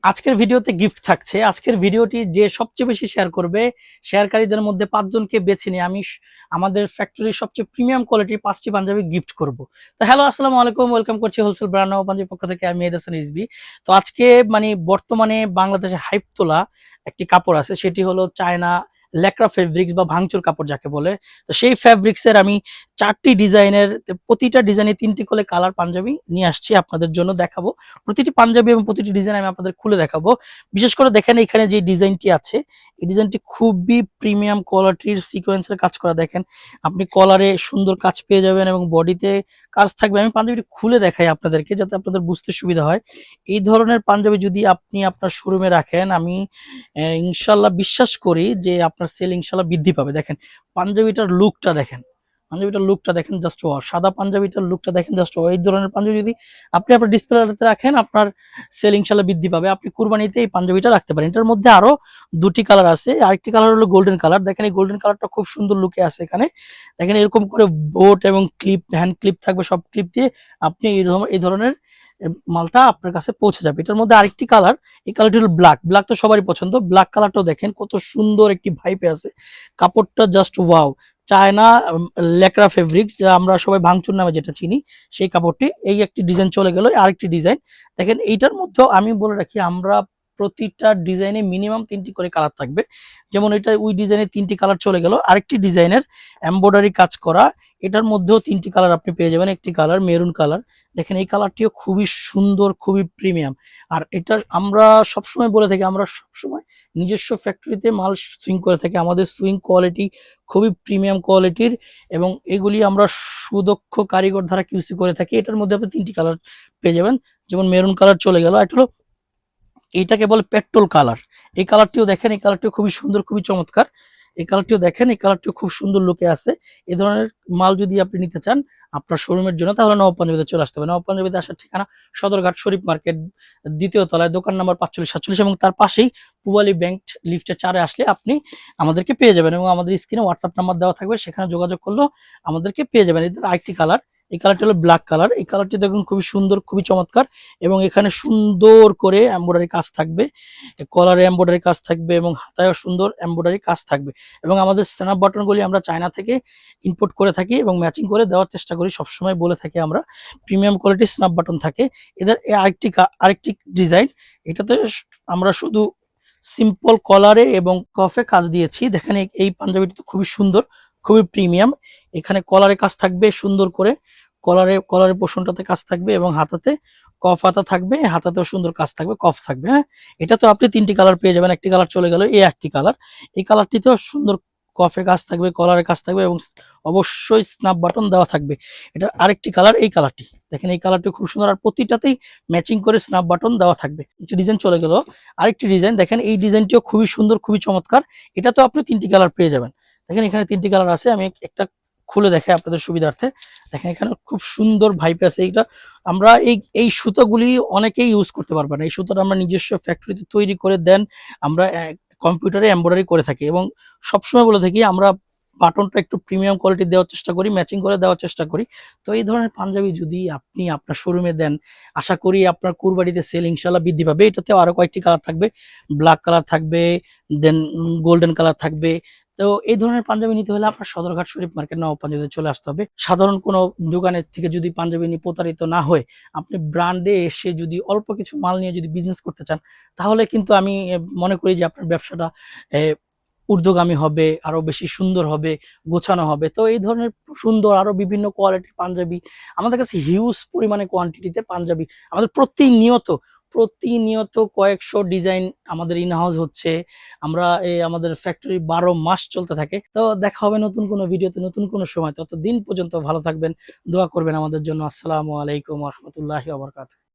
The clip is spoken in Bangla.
আজকের ভিডিওতে গিফট থাকছে। আজকের ভিডিওটি যে সবচেয়ে বেশি শেয়ার করবে, শেয়ারকারীদের মধ্যে ৫ জনকে বেছে নিয়ে আমি আমাদের ফ্যাক্টরির সবচেয়ে প্রিমিয়াম কোয়ালিটির ৫ টি পাঞ্জাবি গিফট করব। তো হ্যালো, আসসালামু আলাইকুম। ওয়েলকাম করছি হোলসেল ব্র্যান্ড নবাব পাঞ্জাবির পক্ষ থেকে। আমি মেহেদ হাসান রিজভী। তো আজকে বর্তমানে বাংলাদেশে হাইপ তোলা একটি কাপড় আছে, সেটি হলো চায়না ল্যাক্রা ফেব্রিক্স বা ভাঙচুর কাপড় যাকে বলে। তো সেই ফেব্রিক্সের আমি ৪টি ডিজাইনের, প্রতিটা ডিজাইনে ৩টি করে কালার পাঞ্জাবি নিয়ে আসছি আপনাদের জন্য দেখাবো। প্রতিটি পাঞ্জাবি এবং প্রতিটি ডিজাইন আমি আপনাদের খুলে দেখাবো। বিশেষ করে দেখেন এখানে যে ডিজাইনটি আছে, এই ডিজাইনটি খুবই প্রিমিয়াম কোয়ালিটির সিকোয়েন্সের কাজ করা। দেখেন আপনি কলারে সুন্দর কাজ পেয়ে যাবেন এবং বডিতে কাজ থাকবে। আমি পাঞ্জাবিটি খুলে দেখাই আপনাদেরকে যাতে আপনাদের বুঝতে সুবিধা হয়। এই ধরনের পাঞ্জাবি যদি আপনি আপনার শোরুমে রাখেন, আমি ইনশাল্লাহ বিশ্বাস করি যে আপনার সেল ইনশাল্লাহ বৃদ্ধি পাবে। দেখেন পাঞ্জাবিটার লুকটা দেখেন, পাঞ্জাবিটার লুকটা দেখেন জাস্ট ওয়াও। সাদা পাঞ্জাবিটার লুকটা দেখেন জাস্ট ওয়াও। এই ধরনের পাঞ্জাবি যদি আপনি আপনার ডিসপ্লেতে রাখেন, আপনার সেল ইনশাল্লাহ বৃদ্ধি পাবে। আপনি কুরবানিতে এই পাঞ্জাবিটা রাখতে পারেন। এটার মধ্যে আরো দুটি কালার আছে। আরেকটি কালার হলো গোল্ডেন কালার। দেখেন এই গোল্ডেন কালারটা খুব সুন্দর লুকে আছে এখানে। দেখেন এরকম করে বোট এবং ক্লিপ, হ্যান্ড ক্লিপ থাকবে। সব ক্লিপ দিয়ে আপনি এই ধরনের মালটা আপনার কাছে পৌঁছে যাবে। এটার মধ্যে আরেকটি কালার, এই কালারটি হলো ব্ল্যাক। ব্ল্যাক তো সবারই পছন্দ। ব্ল্যাক কালারটাও দেখেন কত সুন্দর একটি ভাইপে আছে। কাপড়টা জাস্ট ওয়াও। চায়না ল্যাকড়া ফেব্রিক্স, যা আমরা সবাই ভাঙচুর নামে যেটা চিনি, সেই কাপড়টি। এই একটি ডিজাইন চলে গেল। আরেকটি ডিজাইন দেখেন। এইটার মধ্যেও আমি বলে রাখি, আমরা প্রতিটা ডিজাইনে মিনিমাম 3টি করে কালার থাকবে। যেমন এটা ওই ডিজাইনে 3টি কালার চলে গেল। আরেকটি ডিজাইনের এমব্রয়ডারি কাজ করা, এটার মধ্যেও 3টি কালার আপনি পেয়ে যাবেন। একটি কালার মেরুন কালার। দেখেন এই কালারটিও খুবই সুন্দর, খুবই প্রিমিয়াম। আর এটা আমরা সবসময় বলে থাকি, আমরা সবসময় নিজস্ব ফ্যাক্টরিতে মাল সুইং করে থাকি। আমাদের সুইং কোয়ালিটি খুবই প্রিমিয়াম কোয়ালিটির এবং এগুলি আমরা সুদক্ষ কারিগর দ্বারা কিউসি করে থাকি। এটার মধ্যে আপনি 3টি কালার পেয়ে যাবেন। যেমন মেরুন কালার চলে গেল। এটা হলো, এইটাকে বলে পেট্রোল কালার। এই কালারটিও দেখেন, এই কালারটিও খুবই সুন্দর, খুবই চমৎকার। এই কালারটিও দেখেন, এই কালারটিও খুব সুন্দর লুকে আছে। এই ধরনের মাল যদি আপনি নিতে চান আপনার শোরুমের জন্য, তাহলে নবাব পাঞ্জাবিতে চলে আসতে হবে। নবাব পাঞ্জাবিতে আসার ঠিকানা সদরঘাট শরীফ মার্কেট, ২য় তলায়, দোকান নাম্বার ৪৫-৪৭ এবং তার পাশেই পূবালী ব্যাংক লিফটে ৪-এ আসলে আপনি আমাদেরকে পেয়ে যাবেন এবং আমাদের স্ক্রিনে হোয়াটসঅ্যাপ নাম্বার দেওয়া থাকবে, সেখানে যোগাযোগ করলেও আমাদেরকে পেয়ে যাবেন। এদের আরেকটি কালার, এই কালারটি হলো ব্ল্যাক কালার। এই কালারটি দেখুন খুবই সুন্দর, খুবই চমৎকার এবং এখানে সুন্দর করে এমব্রয়ডারি কাজ থাকবে। কলারে এমব্রয়ডারি কাজ থাকবে এবং হাতায়ও সুন্দর এমব্রয়ডারি কাজ থাকবে। এবং আমাদের স্ন্যাপ বাটনগুলি আমরা চায়না থেকে ইম্পোর্ট করে থাকি এবং ম্যাচিং করে দেওয়ার চেষ্টা করি। সবসময় বলে থাকি আমরা প্রিমিয়াম কোয়ালিটির স্ন্যাপ বাটন থাকে। এদের আরেকটি ডিজাইন, এটাতে আমরা শুধু সিম্পল কলারে এবং কফে কাজ দিয়েছি। দেখেন এই পাঞ্জাবিটি তো খুবই সুন্দর, খুবই প্রিমিয়াম। এখানে কলারে কাজ থাকবে সুন্দর করে, কলারের পোর্শনটাতে কাজ থাকবে এবং হাতাতে কফ হাতা থাকবে, হাতাতেও সুন্দর কাজ থাকবে, কফ থাকবে। হ্যাঁ, এটা তো আপনি 3টি কালার পেয়ে যাবেন। একটি কালার চলে গেল, এই একটি কালার। এই কালারটিতেও সুন্দর কফে কাজ থাকবে, কলারে কাজ থাকবে এবং অবশ্যই স্ন্যাপ বাটন দেওয়া থাকবে। এটা আরেকটি কালার, এই কালারটি দেখেন। এই কালারটি খুব সুন্দর আর প্রতিটাতেই ম্যাচিং করে স্ন্যাপ বাটন দেওয়া থাকবে। একটি ডিজাইন চলে গেল। আরেকটি ডিজাইন দেখেন, এই ডিজাইনটিও খুবই সুন্দর, খুবই চমৎকার। এটা তো আপনি 3টি কালার পেয়ে যাবেন। দেখেন এখানে 3টি কালার আছে। আমি একটা খুলে দেখাই আপনাদের সুবিধার্থে। দেখেন এখানে খুব সুন্দর ভাইপ আছে। এইটা আমরা এই সুতোগুলি অনেকেই ইউজ করতে পারবে না। এই সুতোটা আমরা নিজস্ব ফ্যাক্টরিতে তৈরি করে দেন, আমরা কম্পিউটারে এমব্রয়ডারি করে থাকি এবং সবসময় বলে থাকি আমরা বাটনটা একটু প্রিমিয়াম কোয়ালিটি দেওয়ার চেষ্টা করি, ম্যাচিং করে দেওয়ার চেষ্টা করি। তো এই ধরনের পাঞ্জাবি যদি আপনি আপনার শোরুমে দেন, আশা করি আপনার কুরবানিতে সেল ইনশাল্লাহ বৃদ্ধি পাবে। এটাতেও আরো কয়েকটি কালার থাকবে, ব্ল্যাক কালার থাকবে, দেন গোল্ডেন কালার থাকবে। তো এই ধরনের পাঞ্জাবি নিতে হলে আপনার সদরঘাট শরীফ মার্কেট নবাব পাঞ্জাবিতে চলে আসতে হবে। সাধারণ কোনো দোকানের থেকে যদি পাঞ্জাবি নিয়ে প্রতারিত না হয়ে আপনি ব্র্যান্ডে এসে যদি অল্প কিছু মাল নিয়ে যদি বিজনেস করতে চান, তাহলে কিন্তু আমি মনে করি যে আপনার ব্যবসাটা ঊর্ধ্বগামী হবে, আরো বেশি সুন্দর হবে, গোছানো হবে। তো এই ধরনের সুন্দর আরো বিভিন্ন কোয়ালিটির পাঞ্জাবি আমাদের কাছে হিউজ পরিমাণে কোয়ান্টিটিতে পাঞ্জাবি আমাদের প্রতিনিয়ত কয়েকশো ডিজাইন আমাদের ইন হাউস হচ্ছে। আমরা আমাদের ফ্যাক্টরি 12 মাস চলতে থাকে। তো দেখা হবে নতুন কোনো ভিডিওতে, নতুন কোনো সময়। ততদিন পর্যন্ত ভালো থাকবেন, দোয়া করবেন আমাদের জন্য। আসসালামু আলাইকুম ওয়া রাহমাতুল্লাহি ওয়া বারাকাতুহু।